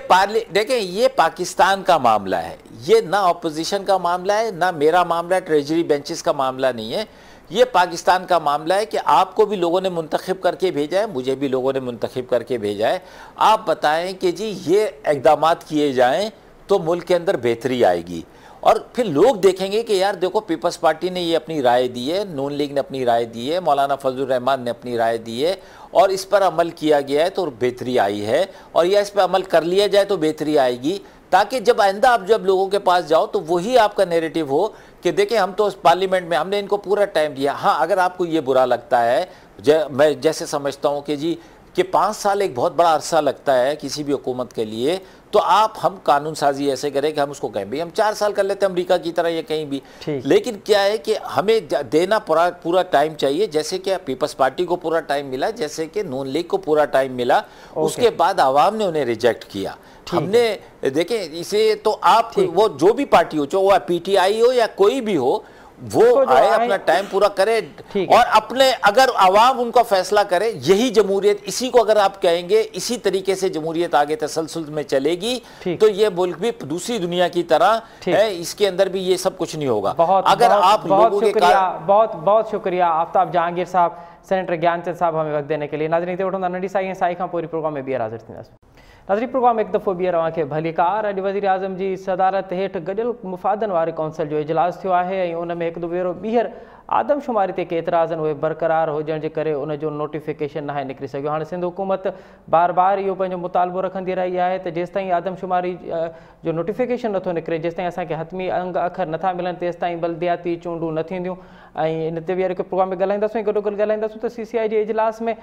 देखें, ये पाकिस्तान का मामला है, ये ना ऑपोजिशन का मामला है, ना मेरा मामला है, ट्रेजरी बेंचेस का मामला नहीं है, ये पाकिस्तान का मामला है कि आपको भी लोगों ने मुंतखब करके भेजा है, मुझे भी लोगों ने मुंतखब करके भेजा है। आप बताएं कि जी ये इक़दामात किए जाएं तो मुल्क के अंदर बेहतरी आएगी, और फिर लोग देखेंगे कि यार देखो पीपल्स पार्टी ने ये अपनी राय दी है, नून लीग ने अपनी राय दी है, मौलाना फजलुर रहमान ने अपनी राय दी है, और इस पर अमल किया गया है तो बेहतरी आई है, और या इस पर अमल कर लिया जाए तो बेहतरी आएगी, ताकि जब आइंदा आप जब लोगों के पास जाओ तो वही आपका नैरेटिव हो कि देखें हम तो पार्लियामेंट में हमने इनको पूरा टाइम दिया। हाँ, अगर आपको ये बुरा लगता है, मैं जैसे समझता हूँ कि जी कि 5 साल एक बहुत बड़ा अरसा लगता है किसी भी हुकूमत के लिए, तो हम कानून साजी ऐसे करें कि हम उसको कहें भाई हम 4 साल कर लेते हैं अमेरिका की तरह, ये कहीं भी। लेकिन क्या है कि हमें देना पूरा टाइम चाहिए, जैसे कि पीपल्स पार्टी को पूरा टाइम मिला, जैसे कि नून लीग को पूरा टाइम मिला, उसके बाद आवाम ने उन्हें रिजेक्ट किया। हमने देखें इसे, तो आप वो जो भी पार्टी हो, चाहे वो पीटीआई हो या कोई भी हो, वो आए अपना टाइम पूरा करे, और अपने अगर आवाम उनका फैसला करे, यही जमहूरियत, इसी को अगर आप कहेंगे इसी तरीके से जमहूरियत आगे तसलसल में चलेगी तो ये मुल्क भी दूसरी दुनिया की तरह है, इसके अंदर भी ये सब कुछ नहीं होगा। अगर आप लोगों के बहुत बहुत शुक्रिया आफ्ताब जहांगीर साहब, सेनेटर ज्ञानचंद साहब हमें वक्त देने के लिए। नाज़रीन ते वठंदा नंढी साई साई खां पूरी प्रोग्राम में ॿीहर हाज़िर थींदासीं। नाज़रीन प्रोग्राम एक दफ़ो ॿीहर तव्हांखे भलीकार। अॼु वज़ीर आज़म जी सदारत हेठि गॾियल मुफ़ादनि वारे कौंसिल जो इजलास थियो आहे ऐं उन में हिकु भेरो ॿीहर आदमशुमारी ते के एतिराज़ आहिनि उहे बरक़रार हुजण जे करे उनजो नोटिफिकेशन नाहे निकिरी सघियो। हाणे सिंध हुकूमत बार बार इहो पंहिंजो मुतालबो रखंदी रही आहे त जेसिताईं आदमशुमारी जो नोटिफिकेशन नथो निकिरे, जेसिताईं असांखे हतमी अंग अखर नथा मिलनि, तेसिताईं बल्दियाती चूंडूं न थींदियूं। ऐं इन ते ॿीहर हिकु प्रोग्राम में ॻाल्हाईंदासीं, गॾोगॾु ॻाल्हाईंदासीं त CCI जे इजलास में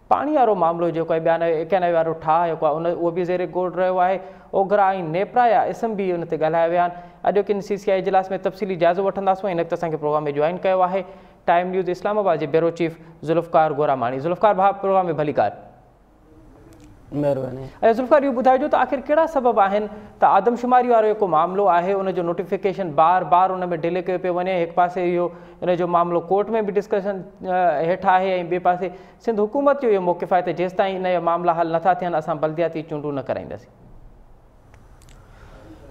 पाणी वारो मामिलो जेको आहे 91 वारो ठाह जेको आहे उहो बि ज़ेरे ॻोल्ह रहियो आहे। ओघरा ऐं नेपरा या इसम बि उन ते ॻाल्हाया विया आहिनि। अॼोके CCI इजलास में तफ़सीली जाइज़ो वठंदासीं। हिन वक़्तु असांखे प्रोग्राम में जॉइन कयो आहे टाइम न्यूज़ इस्लामाबाद जे ब्यूरो चीफ ज़ुल्फ़कार गोरामाणी। ज़ुल्फ़कार भाउ, प्रोग्राम में भलीकार। महिरबानी। ऐं ज़ुल्फ़कार इहो ॿुधाइजो त आख़िर कहिड़ा सबब आहिनि त आदमशुमारी वारो जेको मामिलो आहे उनजो नोटिफिकेशन बार बार उन में डिले कयो पियो वञे। हिकु पासे इहो इन जो मामिलो कोर्ट में बि डिस्कशन हेठि आहे ऐं ॿिए पासे सिंध हुकूमत जो इहो मौक़िफ़ आहे त जेसिताईं इन जा मामला हल नथा थियनि असां बल्दियाती चूंडूं न कराईंदासीं।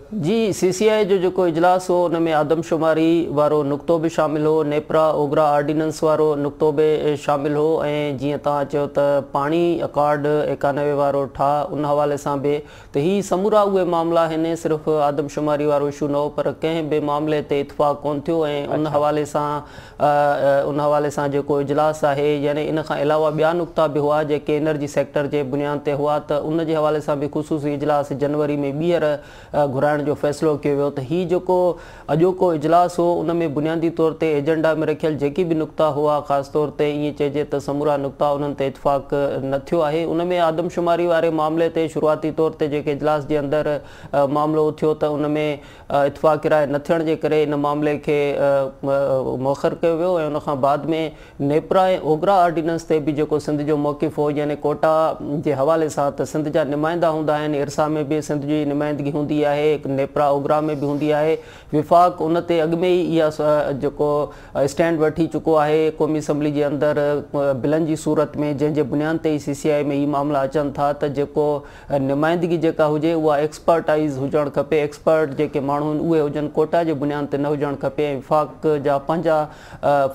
जी, CCI जो जो इजलास हो उनमें आदमशुमारी वारो नुक़्तो भी शामिल हो, नेपरा ओगरा ऑर्डिनेंस वारो नुक़्तो भी शामिल हो, ऐं जीअं तव्हां चयो त पाणी अकॉर्ड 91 वारो ठा उन हवाले सां बि त ही समूरा उहे मामला आहिनि। सिर्फ़ु आदमशुमारी वारो इशू न हो, पर कंहिं बि मामले ते इतफ़ाक़ कोन थियो ऐं उन हवाले सां जेको इजलास आहे, यानी इन खां अलावा ॿिया नुक़्ता बि हुआ जेके एनर्जी सेक्टर जे बुनियाद ते हुआ, त उन जे हवाले सां बि ख़ुसूसी इजलास जनवरी में ॿीहर घुराइण जो फ़ैसिलो कयो वियो। त ही जेको अॼोको इजलास हो उन में बुनियादी तौर ते एजेंडा में रखियल जेके बि नुक़्ता हुआ, ख़ासि तौर ते ईअं चइजे त समूरा नुक़्ता उन्हनि ते इतफ़ाक़ न थियो आहे। उन में आदमशुमारी वारे मामले ते शुरूआती तौर ते जेके इजलास जे अंदरि मामिलो थियो त उन में इतफ़ाक़ राय न थियण जे करे इन मामले खे मौख़र कयो वियो ऐं उनखां बाद में नेपरा ऐं ओगरा ऑर्डिनेंस ते बि जेको सिंध जो मौक़िफ़ हो, यानी कोटा जे हवाले सां त सिंध जा नुमाइंदा हूंदा आहिनि, इरसा में बि सिंध जी नुमाइंदगी हूंदी आहे, नेपरा ओगरा में भी हूंदी आहे। विफ़ाक़ उन ते अॻु में ई इहा जेको स्टैंड वठी चुको आहे क़ौमी असम्बली जे अंदरि बिलनि जी सूरत में, जंहिंजे बुनियाद ते ई CCI में ही मामला अचनि था त जेको नुमाइंदगी जेका हुजे उहा एक्सपर्टाइज़ हुजणु खपे, एक्सपर्ट जेके माण्हू आहिनि उहे हुजनि, कोटा जे बुनियाद ते न हुजणु खपे, ऐं विफ़ाक़ जा पंहिंजा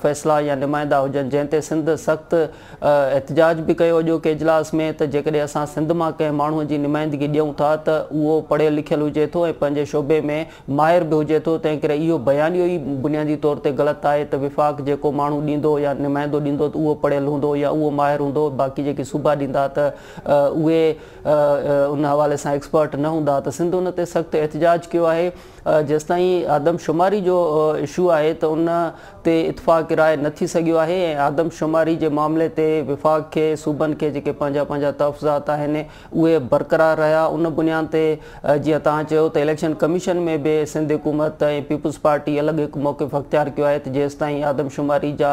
फ़ैसिला या नुमाइंदा हुजनि, जंहिं ते सिंध सख़्तु एहतजाज बि कयो अॼोके इजलास में त जेकॾहिं असां सिंध मां कंहिं माण्हूअ जी नुमाइंदगी ॾियूं था त उहो पढ़ियल लिखियल हुजे थो ऐं पंहिंजे शोबे में माहिर भी हुजे तो, तंहिं करे इहो बयानियो ई बुनियादी तौर ते ग़लति आहे त विफ़ाक़ जेको माण्हू ॾींदो या नुमाइंदो ॾींदो त उहो पढ़ियल हूंदो या उहो माहिर हूंदो, बाक़ी जेके सूबा ॾींदा त उहे उन हवाले सां एक्सपर्ट न हूंदा। त सिंध उन ते सख़्तु एहतजाज कयो आहे। जेसिताईं आदमशुमारी जो इशू आहे त उन ते इतफ़ाक़ राय न थी सघियो आहे ऐं आदमशुमारी जे मामले ते विफ़ाक़ खे सूबनि खे जेके पंहिंजा पंहिंजा तहफ़्ज़ात आहिनि उहे बरक़रार रहिया। उन बुनियाद ते जीअं तव्हां चयो त इलेक्शन कमीशन में बि सिंध हुकूमत ऐं पीपुल्स पार्टी अलॻि हिकु मौक़िफ़ अख़्तियार कयो आहे त जेसिताईं आदमशुमारी जा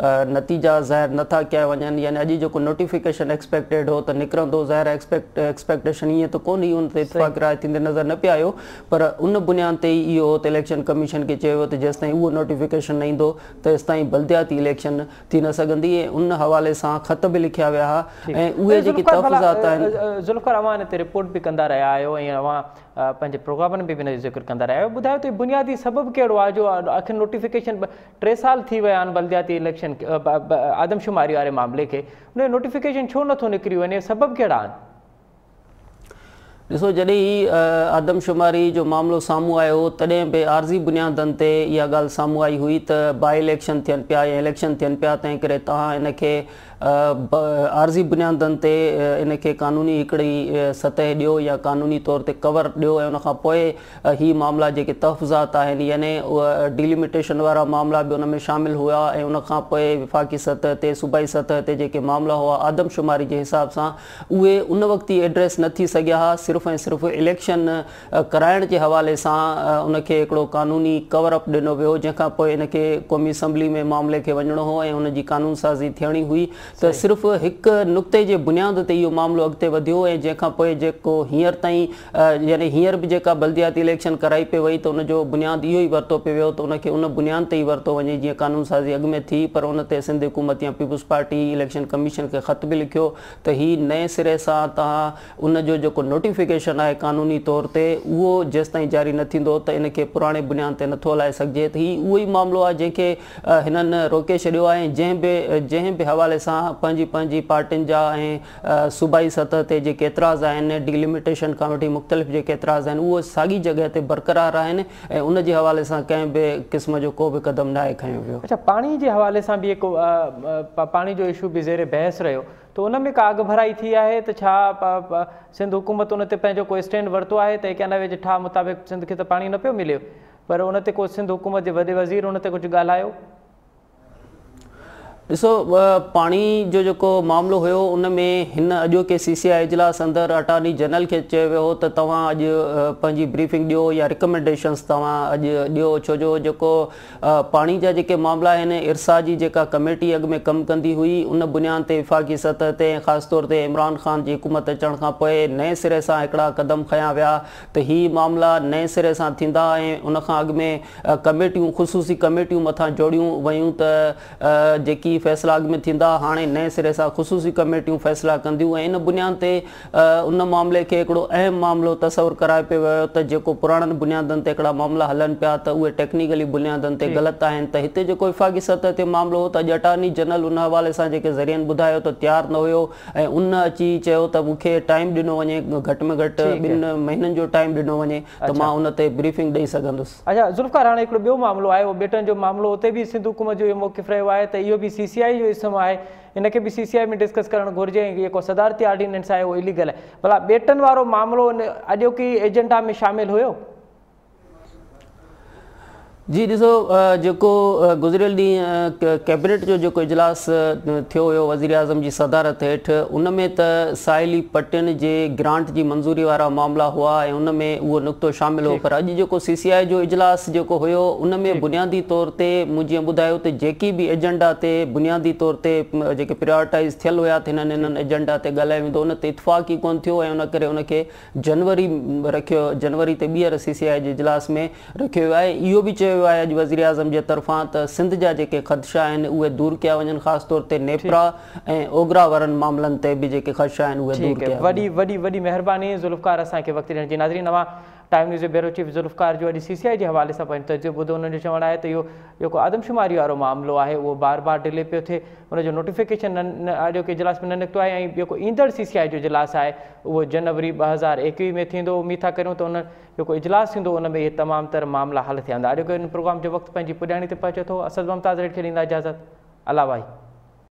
नतीजा ज़ाहिर नथा कया वञनि, यानी अॼु जेको नोटिफिकेशन एक्सपेक्टेड हो त निकिरंदो, ज़ाहिर एक्सपेक्टेशन ईअं त कोन हुई, उन ते इतफ़ाक़ राय थींदे नज़र न पिया आयो, पर उन बुनियाद ते ई इहो त इलेक्शन कमीशन खे चयो त जेसिताईं उहो नोटिफिकेशन न ईंदो तेसिताईं बल्दियाती इलेक्शन थी न सघंदी। ऐं उन हवाले सां ख़त बि लिखिया विया हुआ ऐं उहे जेकी तहफ़्ज़ात आहिनि। ज़ुल्फ़िकार, अवां हिन ते रिपोर्ट बि कंदा रहिया आहियो ऐं अवां पंहिंजे प्रोग्रामनि में बि हिन जो ज़िक्र कंदा रहिया आहियो। ॿुधायो त बुनियादी सबबु कहिड़ो आहे जो आख़िर नोटिफिकेशन 3 साल थी विया आहिनि बल्दियाती इलेक्शन आदमशुमारी वारे मामले खे, उन जो नोटिफिकेशन छो नथो निकिरी वञे, सबबु कहिड़ा आहिनि? ॾिसो, जॾहिं ही आदमशुमारी जो मामिलो साम्हूं आयो तॾहिं बि आर्ज़ी बुनियादनि ते इहा ॻाल्हि साम्हूं आई हुई त बाई इलेक्शन थियनि पिया या इलेक्शन थियनि पिया, तंहिं करे तव्हां इन खे आर्ज़ी बुनियादनि ते इन खे क़ानूनी हिकिड़ी सतह ॾियो या क़ानूनी तौर ते कवर ॾियो ऐं उनखां पोइ ही मामला जेके तहफ़्ज़ात आहिनि यानी उहा डिलिमिटेशन वारा मामला बि उन में शामिलु हुआ ऐं उनखां पोइ विफ़ाक़ी सतह ते सूबाई सतह ते जेके मामला हुआ आदमशुमारी जे हिसाब सां उहे उन वक़्तु ई एड्रेस न थी सघिया हुआ। सिर्फ़ु ऐं सिर्फ़ु इलेक्शन कराइण जे हवाले सां उनखे हिकिड़ो क़ानूनी कवर अप ॾिनो वियो, जंहिंखां पोइ इनखे क़ौमी असम्बली में मामले खे वञिणो हो ऐं उनजी क़ानून साज़ी थियणी हुई। त सिर्फ़ु हिकु नुक़्ते जे बुनियाद ते इहो मामिलो अॻिते वधियो ऐं जंहिंखां पोइ जेको हींअर ताईं यानी हींअर बि जेका बल्दियाती इलेक्शन कराई पई वई त उनजो बुनियाद इहो ई वरितो पियो वियो त उनखे उन बुनियाद ते ई वरितो वञे जीअं क़ानून साज़ी अॻु में थी, पर उन ते सिंध हुकूमत या पीपुल्स पार्टी इलेक्शन कमीशन खे ख़त बि लिखियो त ही नए सिरे सां तव्हां उनजो जेको नोटिफिकेशन आहे क़ानूनी तौर ते उहो जेसिताईं जारी न थींदो त इनखे पुराणे बुनियाद ते नथो हलाए सघिजे। त हीउ उहो ई मामिलो आहे जंहिंखे हिननि रोके छॾियो आहे ऐं जंहिं बि हवाले सां पंहिंजी पार्टियुनि जा ऐं सूबाई सतह ते जेके एतिराज़ आहिनि, डिलिमिटेशन कमेटी मुख़्तलिफ़ जेके एतिराज़ आहिनि उहे साॻी जॻह ते बरक़रार आहिनि ऐं उन जे हवाले सां कंहिं बि क़िस्म जो को बि क़दम न आहे खयो वियो। अच्छा, पाणी जे हवाले सां बि हिकु पाणी जो इशू बि ज़ेरे बहस रहियो, त उन में का अॻु भराई थी आहे त छा सिंध हुकूमत उन ते पंहिंजो कोई स्टैंड वरितो आहे त 91 जे ठा मुताबिक़ सिंध खे त पाणी न पियो मिले, पर उन ते को सिंध हुकूमत जे वॾे वज़ीर उन ते कुझु ॻाल्हायो? ॾिसो, पाणी जो जेको मामिलो हुयो उन में हिन अॼोके CCI इजलास अंदरि अटॉर्नी जनरल खे चयो वियो हो त तव्हां अॼु पंहिंजी ब्रीफिंग ॾियो या रिकमेंडेशन्स तव्हां अॼु ॾियो, छो जो जेको पाणी जा जेके मामला आहिनि इरसा जी जेका कमेटी अॻु में कमु कंदी हुई उन बुनियाद ते विफ़ाक़ी सतह ते ख़ासि तौर ते इमरान ख़ान जी हुकूमत अचण खां पोइ नए सिरे सां हिकिड़ा क़दम खयां विया त ही मामला नए सिरे सां थींदा ऐं उनखां अॻु में कमेटियूं ख़ुसूसी कमेटियूं मथां जोड़ियूं वयूं त जेकी फ़ैसिला अॻु में थींदा हाणे नए सिरे सां ख़ुसूसी कमेटियूं फ़ैसिला कंदियूं ऐं इन बुनियाद ते उन मामले खे हिकिड़ो अहम मामिलो तसवुरु कराए पियो वियो त जेको पुराणनि बुनियादनि ते हिकिड़ा मामला हलनि पिया त उहे टेक्निकली बुनियादनि ते ग़लति आहिनि। त हिते जेको विफ़ाक़ी सतह ते मामिलो हो त अॼु अटॉर्नी जनरल उन हवाले सां जेके ज़रियनि ॿुधायो त तयारु न हुयो ऐं उन अची चयो त मूंखे टाइम ॾिनो वञे, घटि में घटि 2 महीननि जो टाइम ॾिनो वञे त मां उन ते ब्रीफिंग ॾेई सघंदुसि। अच्छा ज़ुल्फ़िकार, हाणे हिकिड़ो ॿियो मामिलो आहे, उहो बेटनि जो मामिलो, उते बि सिंध हुकूमत जो इहो मौक़िफ़ रहियो आहे त इहो बि CCI जो इस्म आहे, इनखे बि CCI में डिस्कस करणु घुरिजे ऐं जेको सदारती ऑर्डिनेंस आहे उहो इलीगल आहे। भला बेटनि वारो मामिलो अॼोकी एजेंडा में शामिलु हुयो? जी ॾिसो, जेको गुज़िरियल ॾींहुं कैबिनेट जो जेको इजलास थियो हुयो वज़ीर आज़म जी सदारत हेठि, उन में त साहिली पट्टियुनि जे ग्रांट जी मंज़ूरी वारा मामला हुआ ऐं उन में उहो नुक़्तो शामिलु हो, पर अॼु जेको CCI जो इजलास जेको हुयो उन में बुनियादी तौर ते मूं जीअं ॿुधायो त जेकी बि एजेंडा ते बुनियादी तौर ते जेके प्रायोरिटाइज़ थियल हुया त हिननि एजेंडा ते ॻाल्हायो वेंदो, उन ते इतफ़ाक़ ई कोन थियो ऐं उन करे उनखे जनवरी ते ॿीहर CCI जे इजलास में रखियो वियो आहे। इहो बि चयो आहे अॼु वज़ीर आज़म जे तरफ़ां त सिंध जा जेके ख़दशा आहिनि उहे दूरि कया वञनि, ख़ासि तौर ते नेपरा ऐं ओगरा वारनि मामलनि ते बि जेके ख़दशा आहिनि उहे दूरि कया। वॾी महिरबानी ज़ुल्फ़िकार असांखे वक़्तु ॾियण जी। नाज़रीन, नवां टाइम न्यूज़ जे ब्यूरो चीफ ज़ुल्फ़िकार जो अॼु CCI जे हवाले सां पंहिंजो तजुर्बो ॿुधो। उन्हनि जो चवणु आहे त इहो जेको आदमशुमारी वारो मामिलो आहे उहो बार बार डिले पियो थिए, उनजो नोटिफिकेशन अॼोके इजलास में न निकितो आहे ऐं जेको ईंदड़ CCI जो इजलास आहे उहो जनवरी 2021 में थींदो। उमीद था करियूं त उन जेको इजलास थींदो उन में इहे तमामु तर मामला हल थिया। अॼोके इन प्रोग्राम जो वक़्तु पंहिंजी पुॼाणी ते पहुचे थो। असद मुमताज़ रेड खे ॾींदा इजाज़त। अला भाई।